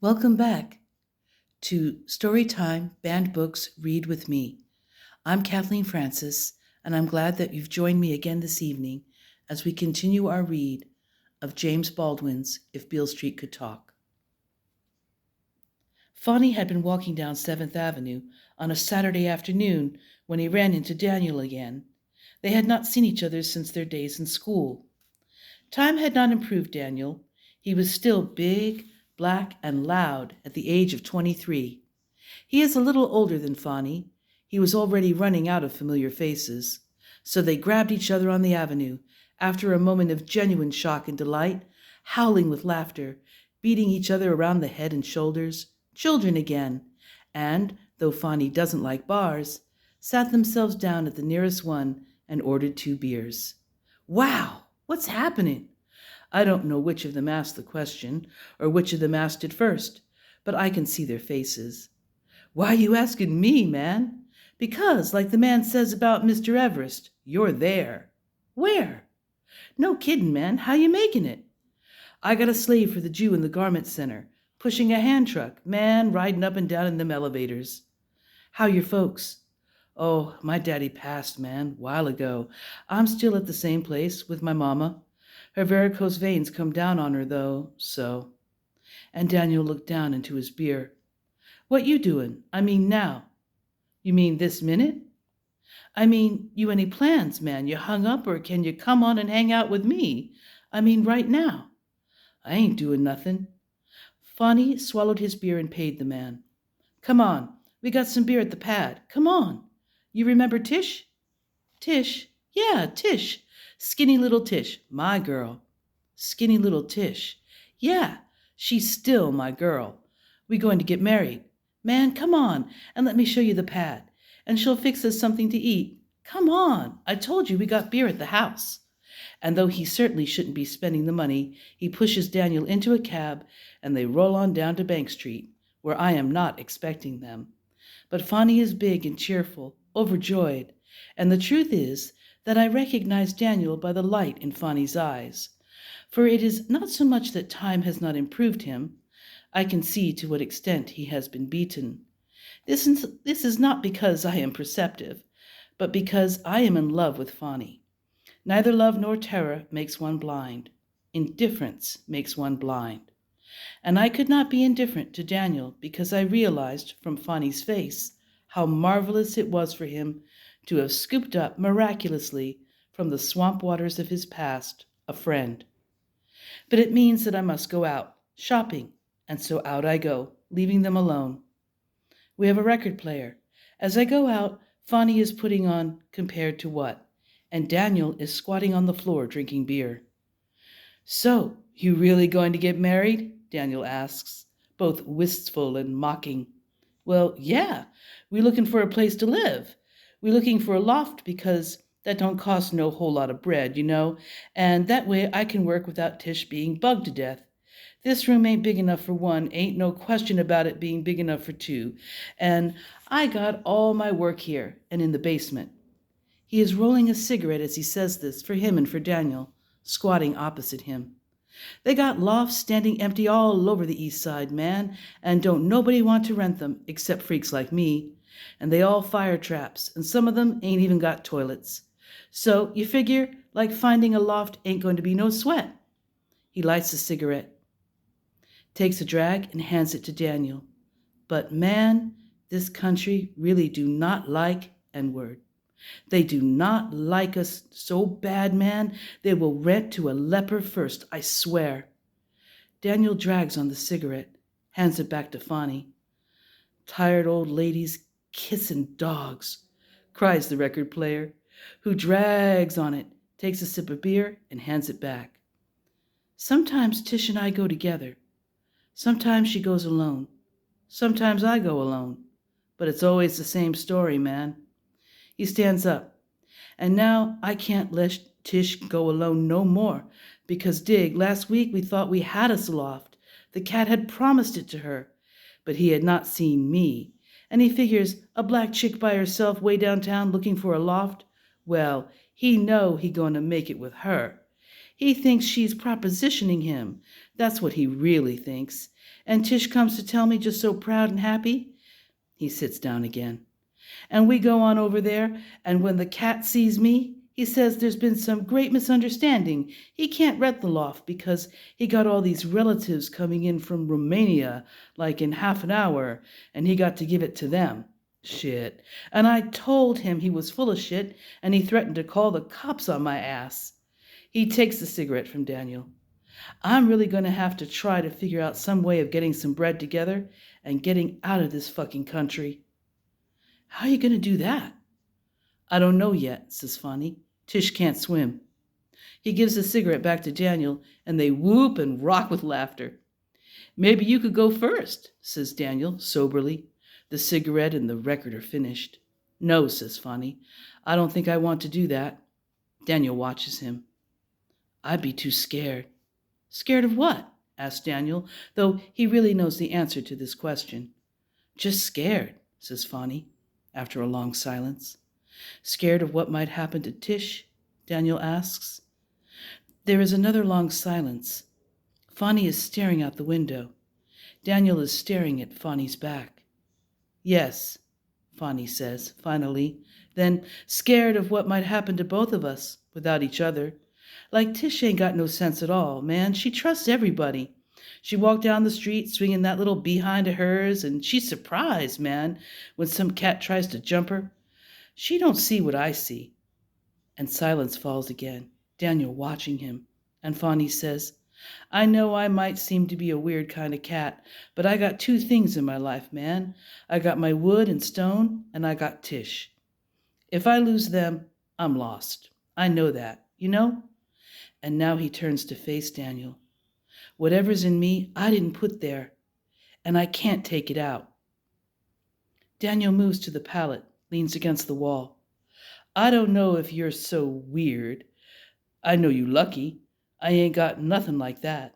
Welcome back to Storytime Banned Books Read with Me. I'm Kathleen Francis, and I'm glad that you've joined me again this evening as we continue our read of James Baldwin's If Beale Street Could Talk. Fonny had been walking down 7th Avenue on a Saturday afternoon when he ran into Daniel again. They had not seen each other since their days in school. Time had not improved Daniel. He was still big, black, and loud at the age of 23. He is a little older than Fonny. He was already running out of familiar faces. So they grabbed each other on the avenue, after a moment of genuine shock and delight, howling with laughter, beating each other around the head and shoulders, children again, and, though Fonny doesn't like bars, sat themselves down at the nearest one and ordered 2 beers. Wow! What's happening? I don't know which of them asked the question, or which of them asked it first, but I can see their faces. Why are you asking me, man? Because, like the man says about Mr. Everest, you're there. Where? No kiddin', man. How you making it? I got a slave for the Jew in the garment center, pushing a hand truck, man, riding up and down in them elevators. How your folks? Oh, my daddy passed, man, while ago. I'm still at the same place with my mama. Her varicose veins come down on her, though, so. And Daniel looked down into his beer. What you doing? I mean now. You mean this minute? I mean, you any plans, man? You hung up, or can you come on and hang out with me? I mean, right now. I ain't doing nothing. Fonny swallowed his beer and paid the man. Come on, we got some beer at the pad. Come on. You remember Tish? Tish? Yeah, Tish. Skinny little Tish, my girl. Skinny little Tish. Yeah, she's still my girl. We going to get married. Man, come on, and let me show you the pad. And she'll fix us something to eat. Come on, I told you we got beer at the house. And though he certainly shouldn't be spending the money, he pushes Daniel into a cab, and they roll on down to Bank Street, where I am not expecting them. But Fonny is big and cheerful, overjoyed, and the truth is that I recognize Daniel by the light in Fonny's eyes. For it is not so much that time has not improved him. I can see to what extent he has been beaten. This is not because I am perceptive, but because I am in love with Fonny. Neither love nor terror makes one blind. Indifference makes one blind. And I could not be indifferent to Daniel because I realized from Fonny's face how marvelous it was for him to have scooped up miraculously from the swamp waters of his past a friend. But it means that I must go out, shopping, and so out I go, leaving them alone. We have a record player. As I go out, Fonny is putting on Compared to What, and Daniel is squatting on the floor drinking beer. So, you really going to get married? Daniel asks, both wistful and mocking. Well, yeah, we looking for a place to live. We looking for a loft because that don't cost no whole lot of bread, you know, and that way I can work without Tish being bugged to death. This room ain't big enough for one, ain't no question about it being big enough for 2, and I got all my work here and in the basement. He is rolling a cigarette as he says this, for him and for Daniel, squatting opposite him. They got lofts standing empty all over the east side, man, and don't nobody want to rent them except freaks like me. And they all fire traps, and some of them ain't even got toilets. So you figure like finding a loft ain't going to be no sweat. He lights a cigarette, takes a drag, and hands it to Daniel. But man, this country really do not like N-word. They do not like us so bad, man, they will rent to a leper first, I swear. Daniel drags on the cigarette, hands it back to Fonny. Tired old ladies kissing dogs, cries the record player, who drags on it, takes a sip of beer, and hands it back. Sometimes Tish and I go together. Sometimes she goes alone. Sometimes I go alone. But it's always the same story, man. He stands up. And now I can't let Tish go alone no more, because, dig, last week we thought we had us a loft. The cat had promised it to her, but he had not seen me. And he figures a black chick by herself way downtown looking for a loft. Well, he know he going to make it with her. He thinks she's propositioning him, That's what he really thinks. And Tish comes to tell me just so proud and happy. He sits down again. And we go on over there, and when the cat sees me, he says there's been some great misunderstanding. He can't rent the loft because he got all these relatives coming in from Romania, like in half an hour, and he got to give it to them. Shit. And I told him he was full of shit, and he threatened to call the cops on my ass. He takes the cigarette from Daniel. I'm really going to have to try to figure out some way of getting some bread together and getting out of this fucking country. How are you going to do that? I don't know yet, says Fonny. Tish can't swim. He gives the cigarette back to Daniel, and they whoop and rock with laughter. Maybe you could go first, says Daniel, soberly. The cigarette and the record are finished. No, says Fonny. I don't think I want to do that. Daniel watches him. I'd be too scared. Scared of what? Asks Daniel, though he really knows the answer to this question. Just scared, says Fonny, after a long silence. Scared of what might happen to Tish? Daniel asks. There is another long silence. Fonny is staring out the window. Daniel is staring at Fonny's back. Yes, Fonny says, finally. Then scared of what might happen to both of us, without each other. Like Tish ain't got no sense at all, man. She trusts everybody. She walked down the street swinging that little behind of hers, and she's surprised, man, when some cat tries to jump her. She don't see what I see. And silence falls again, Daniel watching him. And Fonny says, I know I might seem to be a weird kind of cat, but I got two things in my life, man. I got my wood and stone, and I got Tish. If I lose them, I'm lost. I know that, you know? And now he turns to face Daniel. Whatever's in me, I didn't put there, and I can't take it out. Daniel moves to the pallet, leans against the wall. I don't know if you're so weird. I know you lucky. I ain't got nothing like that.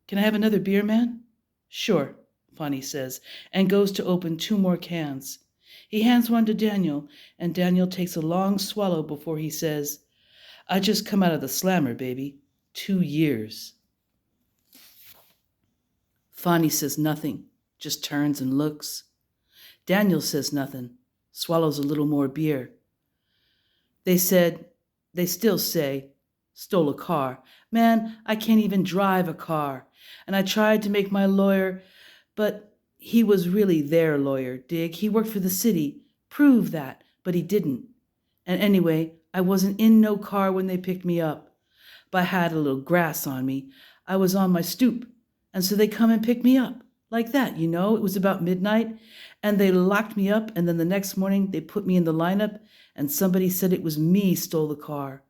Can I have another beer, man? Sure, Fonny says, and goes to open 2 more cans. He hands one to Daniel, and Daniel takes a long swallow before he says, I just come out of the slammer, baby. 2 years. Fonny says nothing, just turns and looks. Daniel says nothing, swallows a little more beer. They still say, stole a car. Man, I can't even drive a car. And I tried to make my lawyer, but he was really their lawyer, dig. He worked for the city, prove that, but he didn't. And anyway, I wasn't in no car when they picked me up. But I had a little grass on me. I was on my stoop, and so they come and pick me up. Like that, you know. It was about midnight, and they locked me up, and then the next morning they put me in the lineup, and somebody said it was me stole the car.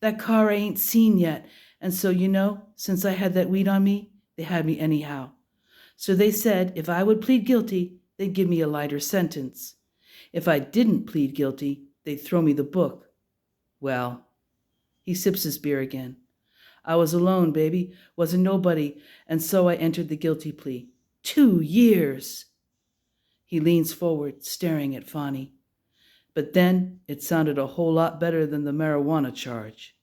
That car I ain't seen yet, and so, you know, since I had that weed on me, they had me anyhow. So they said if I would plead guilty, they'd give me a lighter sentence. If I didn't plead guilty, they'd throw me the book. Well, he sips his beer again. I was alone, baby, wasn't nobody, and so I entered the guilty plea. 2 years! He leans forward, staring at Fonny. But then it sounded a whole lot better than the marijuana charge.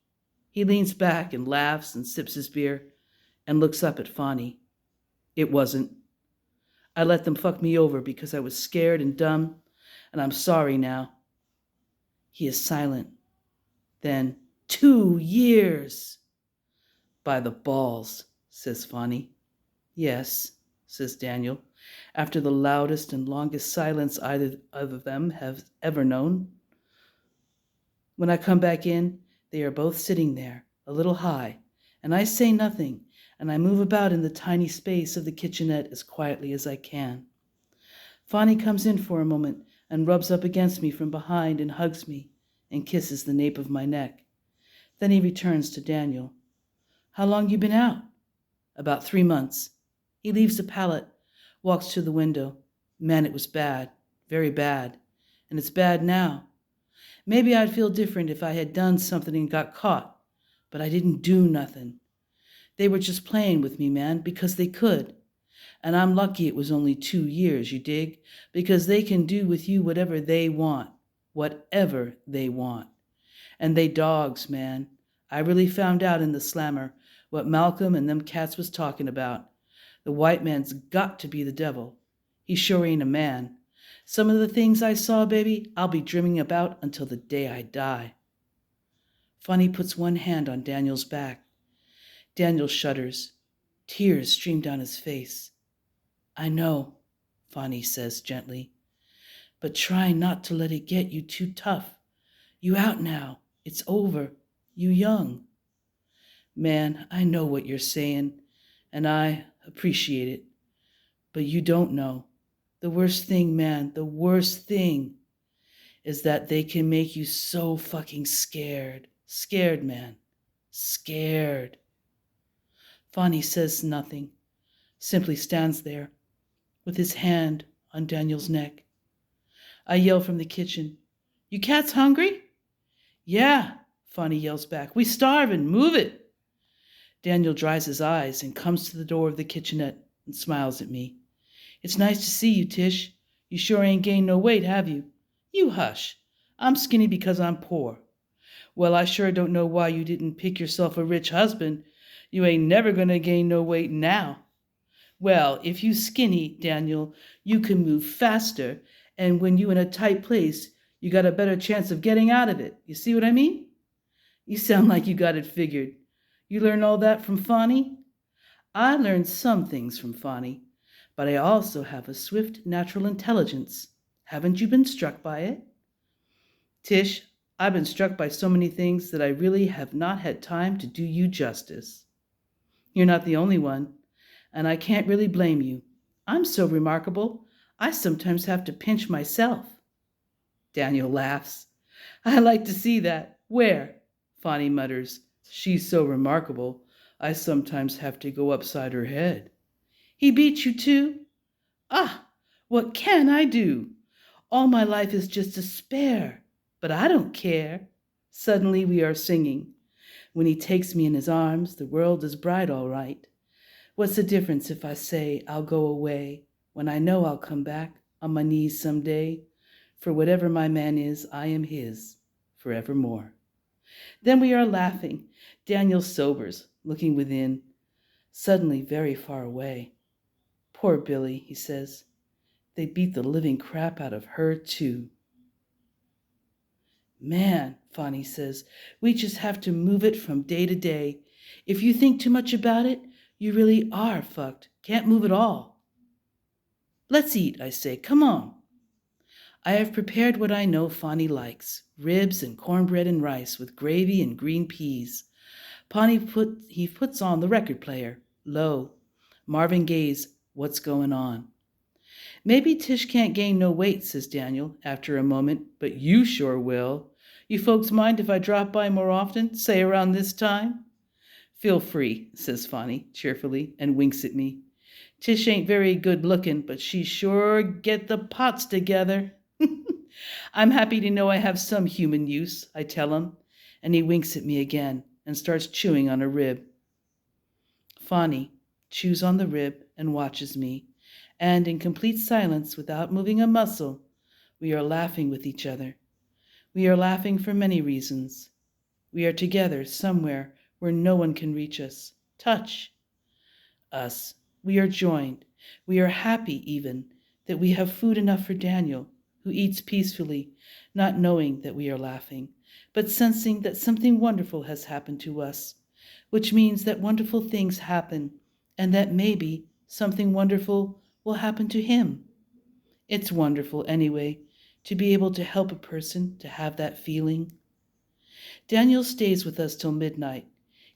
He leans back and laughs and sips his beer and looks up at Fonny. It wasn't. I let them fuck me over because I was scared and dumb, and I'm sorry now. He is silent. Then, 2 years! By the balls, says Fonny. Yes, says Daniel, after the loudest and longest silence either of them have ever known. When I come back in, they are both sitting there, a little high, and I say nothing, and I move about in the tiny space of the kitchenette as quietly as I can. Fonny comes in for a moment and rubs up against me from behind and hugs me and kisses the nape of my neck. Then he returns to Daniel. How long you been out? About 3 months. He leaves the pallet, walks to the window. Man, it was bad, very bad, and it's bad now. Maybe I'd feel different if I had done something and got caught, but I didn't do nothing. They were just playing with me, man, because they could. And I'm lucky it was only 2 years, you dig, because they can do with you whatever they want. And they dogs, man. I really found out in the slammer what Malcolm and them cats was talking about. The white man's got to be the devil. He sure ain't a man. Some of the things I saw, baby, I'll be dreaming about until the day I die. Fonny puts one hand on Daniel's back. Daniel shudders. Tears stream down his face. I know, Fonny says gently, but try not to let it get you too tough. You out now. It's over. You young. Man, I know what you're saying, and I appreciate it. But you don't know. The worst thing, man, the worst thing is that they can make you so fucking scared. Scared, man. Scared. Fonny says nothing, simply stands there with his hand on Daniel's neck. I yell from the kitchen, You cats hungry? Yeah, Fonny yells back. We starving. Move it. Daniel dries his eyes and comes to the door of the kitchenette and smiles at me. It's nice to see you, Tish. You sure ain't gained no weight, have you? You hush. I'm skinny because I'm poor. Well, I sure don't know why you didn't pick yourself a rich husband. You ain't never gonna gain no weight now. Well, if you skinny, Daniel, you can move faster, and when you in a tight place, you got a better chance of getting out of it. You see what I mean? You sound like you got it figured. You learn all that from Fonny? I learned some things from Fonny, but I also have a swift natural intelligence. Haven't you been struck by it? Tish, I've been struck by so many things that I really have not had time to do you justice. You're not the only one, and I can't really blame you. I'm so remarkable, I sometimes have to pinch myself. Daniel laughs. I like to see that. Where? Fonny mutters. She's so remarkable, I sometimes have to go upside her head. He beat you too? Ah, what can I do? All my life is just despair, but I don't care. Suddenly we are singing. When he takes me in his arms, the world is bright all right. What's the difference if I say I'll go away when I know I'll come back on my knees someday? For whatever my man is, I am his forevermore. Then we are laughing. Daniel sobers, looking within, suddenly very far away. Poor Billy, he says. They beat the living crap out of her, too. Man, Fonny says, we just have to move it from day to day. If you think too much about it, you really are fucked. Can't move at all. Let's eat, I say. Come on. I have prepared what I know Fonny likes, ribs and cornbread and rice with gravy and green peas. He puts on the record player, low. Marvin Gaye's What's Going On. Maybe Tish can't gain no weight, says Daniel, after a moment, but you sure will. You folks mind if I drop by more often, say around this time? Feel free, says Fonny cheerfully, and winks at me. Tish ain't very good looking, but she sure get the pots together. I'm happy to know I have some human use, I tell him, and he winks at me again and starts chewing on a rib. Fonny chews on the rib and watches me, and in complete silence, without moving a muscle, we are laughing with each other. We are laughing for many reasons. We are together somewhere where no one can reach us, touch us. We are joined. We are happy even that we have food enough for Daniel, who eats peacefully, not knowing that we are laughing, but sensing that something wonderful has happened to us, which means that wonderful things happen, and that maybe something wonderful will happen to him. It's wonderful, anyway, to be able to help a person to have that feeling. Daniel stays with us till midnight.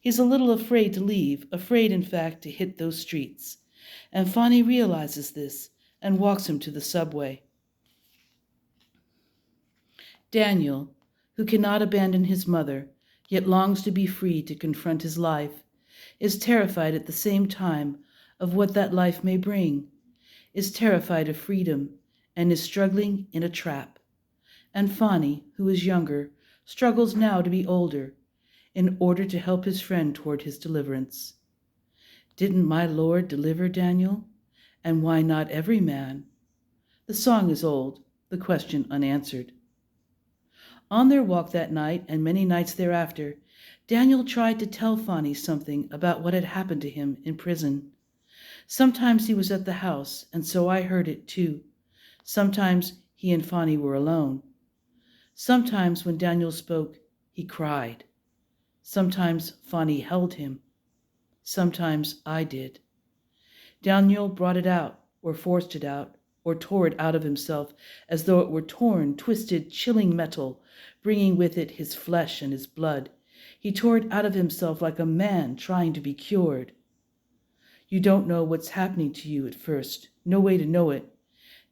He's a little afraid to leave, afraid, in fact, to hit those streets. And Fonny realizes this and walks him to the subway. Daniel, who cannot abandon his mother, yet longs to be free to confront his life, is terrified at the same time of what that life may bring, is terrified of freedom, and is struggling in a trap. And Fonny, who is younger, struggles now to be older, in order to help his friend toward his deliverance. Didn't my Lord deliver Daniel? And why not every man? The song is old, the question unanswered. On their walk that night, and many nights thereafter, Daniel tried to tell Fonny something about what had happened to him in prison. Sometimes he was at the house, and so I heard it too. Sometimes he and Fonny were alone. Sometimes when Daniel spoke, he cried. Sometimes Fonny held him. Sometimes I did. Daniel brought it out, or forced it out, or tore it out of himself, as though it were torn, twisted, chilling metal, bringing with it his flesh and his blood. He tore it out of himself like a man trying to be cured. You don't know what's happening to you at first. No way to know it.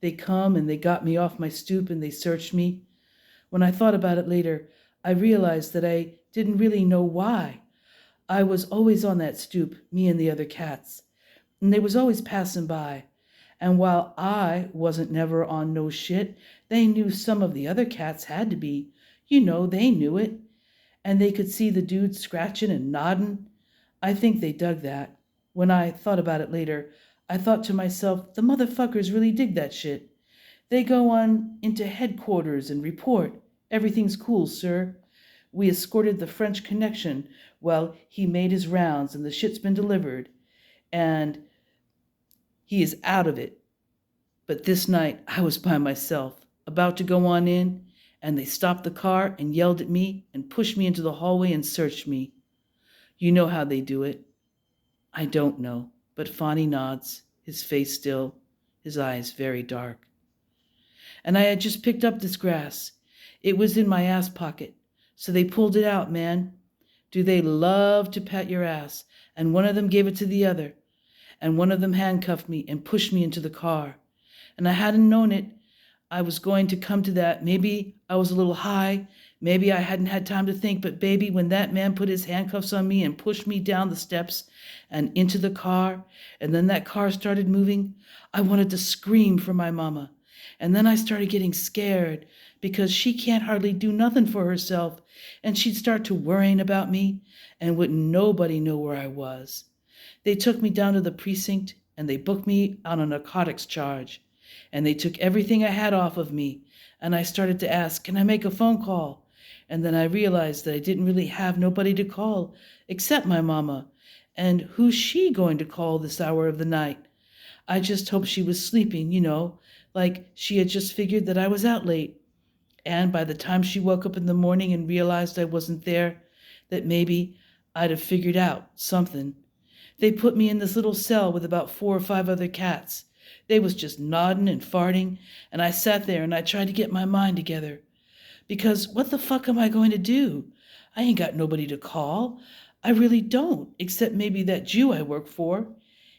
They come and they got me off my stoop and they searched me. When I thought about it later, I realized that I didn't really know why. I was always on that stoop, me and the other cats, and they was always passing by. And while I wasn't never on no shit, they knew some of the other cats had to be. You know, they knew it. And they could see the dude scratching and nodding. I think they dug that. When I thought about it later, I thought to myself, the motherfuckers really dig that shit. They go on into headquarters and report. Everything's cool, sir. We escorted the French connection. Well, he made his rounds and the shit's been delivered. And he is out of it. But this night, I was by myself, about to go on in, and they stopped the car and yelled at me and pushed me into the hallway and searched me. You know how they do it. I don't know, but Fonny nods, his face still, his eyes very dark. And I had just picked up this grass. It was in my ass pocket, so they pulled it out, man. Do they love to pat your ass? And one of them gave it to the other, and one of them handcuffed me and pushed me into the car. And I hadn't known it. I was going to come to that. Maybe I was a little high. Maybe I hadn't had time to think. But baby, when that man put his handcuffs on me and pushed me down the steps and into the car, and then that car started moving, I wanted to scream for my mama. And then I started getting scared because she can't hardly do nothing for herself. And she'd start to worrying about me and wouldn't nobody know where I was. They took me down to the precinct and they booked me on a narcotics charge. And they took everything I had off of me, and I started to ask, can I make a phone call? And then I realized that I didn't really have nobody to call except my mama. And who's she going to call this hour of the night? I just hoped she was sleeping, you know, like she had just figured that I was out late. And by the time she woke up in the morning and realized I wasn't there, that maybe I'd have figured out something. They put me in this little cell with about 4 or 5 other cats. They was just nodding and farting, and I sat there and I tried to get my mind together. Because what the fuck am I going to do? I ain't got nobody to call. I really don't, except maybe that Jew I work for.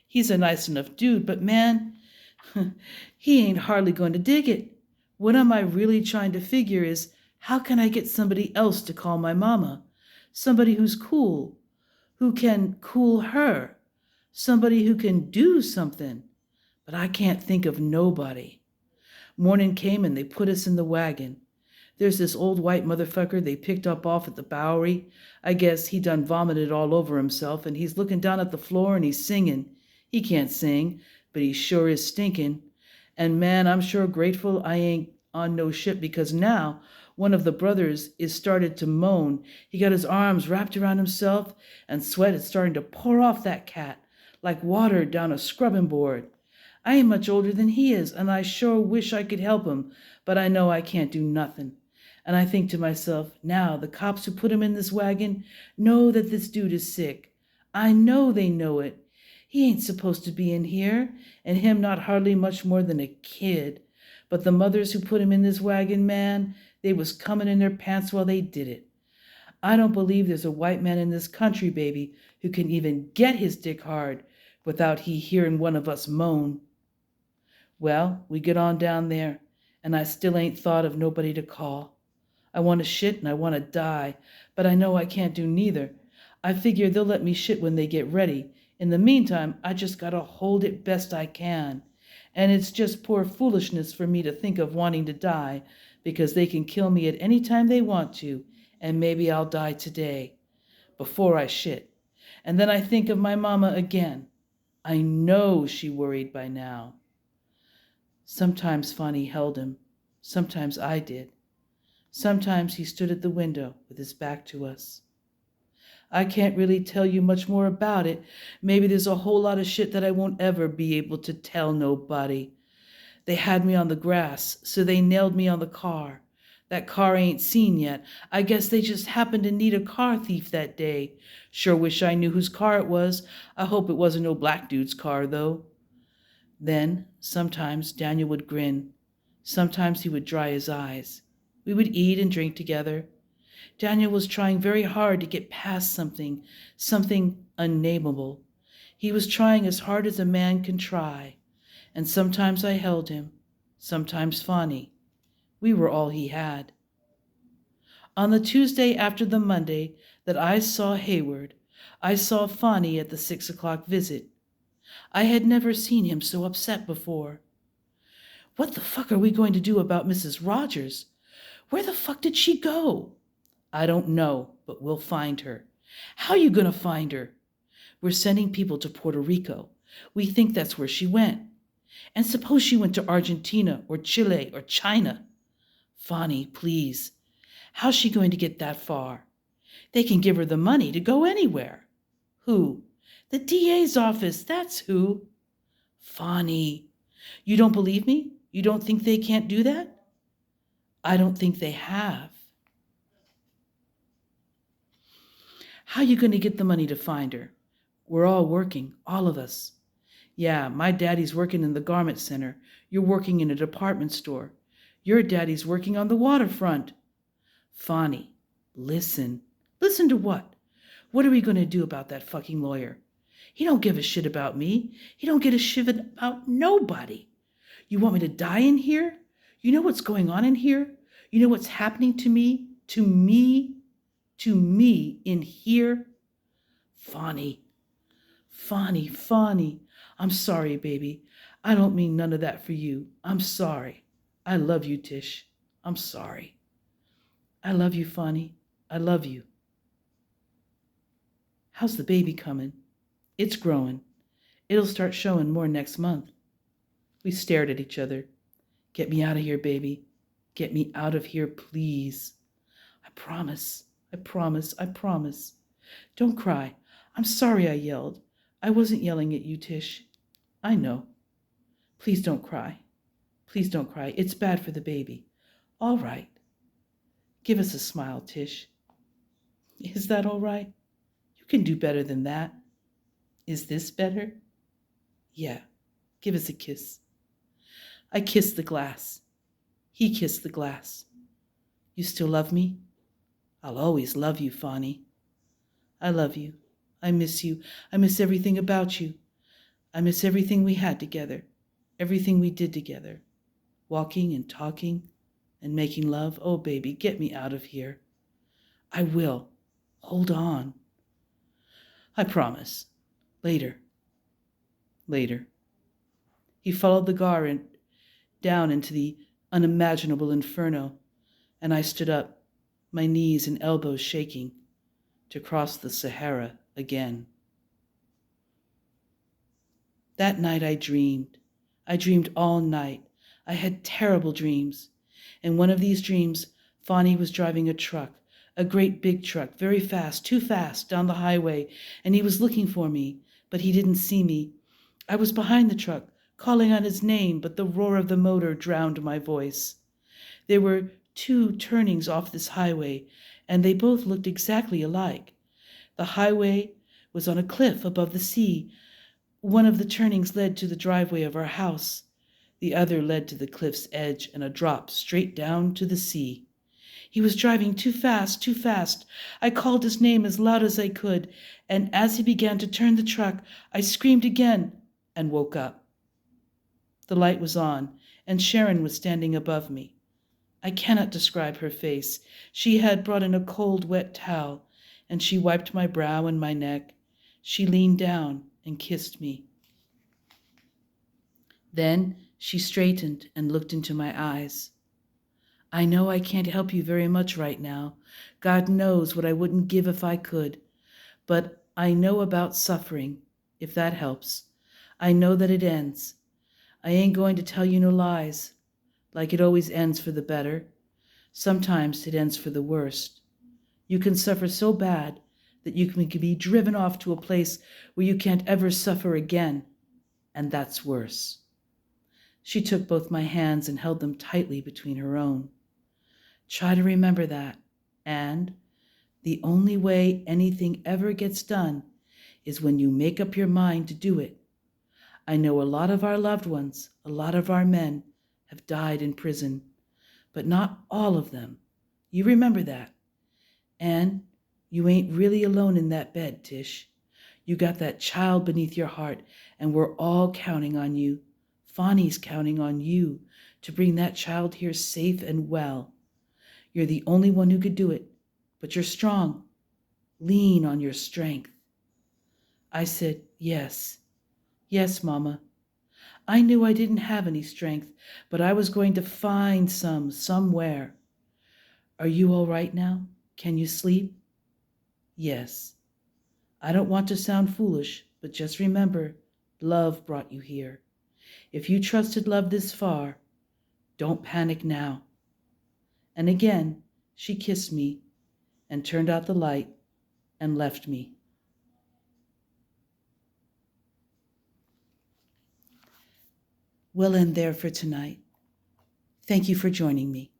He's a nice enough dude, but man, he ain't hardly going to dig it. What am I really trying to figure is, how can I get somebody else to call my mama? Somebody who's cool, who can cool her, somebody who can do something. But I can't think of nobody. Morning came and they put us in the wagon. There's this old white motherfucker they picked up off at the Bowery. I guess he done vomited all over himself, and he's looking down at the floor and he's singing. He can't sing, but he sure is stinking. And man, I'm sure grateful I ain't on no ship, because now one of the brothers is started to moan. He got his arms wrapped around himself, and sweat is starting to pour off that cat like water down a scrubbing board. I ain't much older than he is, and I sure wish I could help him, but I know I can't do nothing. And I think to myself, now the cops who put him in this wagon know that this dude is sick. I know they know it. He ain't supposed to be in here, and him not hardly much more than a kid. But the mothers who put him in this wagon, man, they was coming in their pants while they did it. I don't believe there's a white man in this country, baby, who can even get his dick hard without he hearing one of us moan. Well, we get on down there, and I still ain't thought of nobody to call. I want to shit and I want to die, but I know I can't do neither. I figure they'll let me shit when they get ready. In the meantime, I just gotta hold it best I can. And it's just poor foolishness for me to think of wanting to die, because they can kill me at any time they want to, and maybe I'll die today, before I shit. And then I think of my mama again. I know she worried by now. Sometimes Fonny held him. Sometimes I did. Sometimes he stood at the window with his back to us. I can't really tell you much more about it. Maybe there's a whole lot of shit that I won't ever be able to tell nobody. They had me on the grass, so they nailed me on the car. That car ain't seen yet. I guess they just happened to need a car thief that day. Sure wish I knew whose car it was. I hope it wasn't no black dude's car, though. Then, sometimes, Daniel would grin. Sometimes he would dry his eyes. We would eat and drink together. Daniel was trying very hard to get past something unnameable. He was trying as hard as a man can try. And sometimes I held him, sometimes Fonny. We were all he had. On the Tuesday after the Monday that I saw Hayward, I saw Fonny at the 6 o'clock visit. I had never seen him so upset before. What the fuck are we going to do about Mrs. Rogers? Where the fuck did she go? I don't know, but we'll find her. How you gonna find her? We're sending people to Puerto Rico. We think that's where she went. And suppose she went to Argentina or Chile or China. Fonny, please. How's she going to get that far? They can give her the money to go anywhere. Who? The DA's office, that's who. Fonny, you don't believe me? You don't think they can't do that? I don't think they have. How you going to get the money to find her? We're all working, all of us. Yeah, my daddy's working in the garment center. You're working in a department store. Your daddy's working on the waterfront. Fonny, listen. Listen to what? What are we going to do about that fucking lawyer? He don't give a shit about me. He don't give a shit about nobody. You want me to die in here? You know what's going on in here? You know what's happening to me? To me in here? Fonny. I'm sorry, baby. I don't mean none of that for you. I'm sorry. I love you, Tish. I'm sorry. I love you, Fonny. I love you. How's the baby coming? It's growing. It'll start showing more next month. We stared at each other. Get me out of here, baby. Get me out of here, please. I promise. Don't cry. I'm sorry I yelled. I wasn't yelling at you, Tish. I know. Please don't cry. It's bad for the baby. All right. Give us a smile, Tish. Is that all right? You can do better than that. Is this better? Yeah. Give us a kiss. I kissed the glass. He kissed the glass. You still love me? I'll always love you, Fonny. I love you. I miss you. I miss everything about you. I miss everything we had together, everything we did together, walking and talking and making love. Oh, baby, get me out of here. I will. Hold on. I promise. Later. He followed the car down into the unimaginable inferno, and I stood up, my knees and elbows shaking, to cross the Sahara again. That night I dreamed. I dreamed all night. I had terrible dreams. In one of these dreams, Fonny was driving a truck, a great big truck, very fast, too fast, down the highway, and he was looking for me, but he didn't see me. I was behind the truck, calling on his name, but the roar of the motor drowned my voice. There were 2 turnings off this highway, and they both looked exactly alike. The highway was on a cliff above the sea. One of the turnings led to the driveway of our house. The other led to the cliff's edge and a drop straight down to the sea. He was driving too fast. I called his name as loud as I could, and as he began to turn the truck, I screamed again and woke up. The light was on, and Sharon was standing above me. I cannot describe her face. She had brought in a cold, wet towel, and she wiped my brow and my neck. She leaned down and kissed me. Then she straightened and looked into my eyes. I know I can't help you very much right now. God knows what I wouldn't give if I could. But I know about suffering, if that helps. I know that it ends. I ain't going to tell you no lies. Like it always ends for the better. Sometimes it ends for the worst. You can suffer so bad that you can be driven off to a place where you can't ever suffer again, and that's worse. She took both my hands and held them tightly between her own. Try to remember that, and the only way anything ever gets done is when you make up your mind to do it. I know a lot of our loved ones, a lot of our men, have died in prison, but not all of them. You remember that. And you ain't really alone in that bed, Tish. You got that child beneath your heart, and we're all counting on you. Fonny's counting on you to bring that child here safe and well. You're the only one who could do it, but you're strong. Lean on your strength. I said, yes. Yes, Mama. I knew I didn't have any strength, but I was going to find some somewhere. Are you all right now? Can you sleep? Yes. I don't want to sound foolish, but just remember, love brought you here. If you trusted love this far, don't panic now. And again, she kissed me and turned out the light and left me. We'll end there for tonight. Thank you for joining me.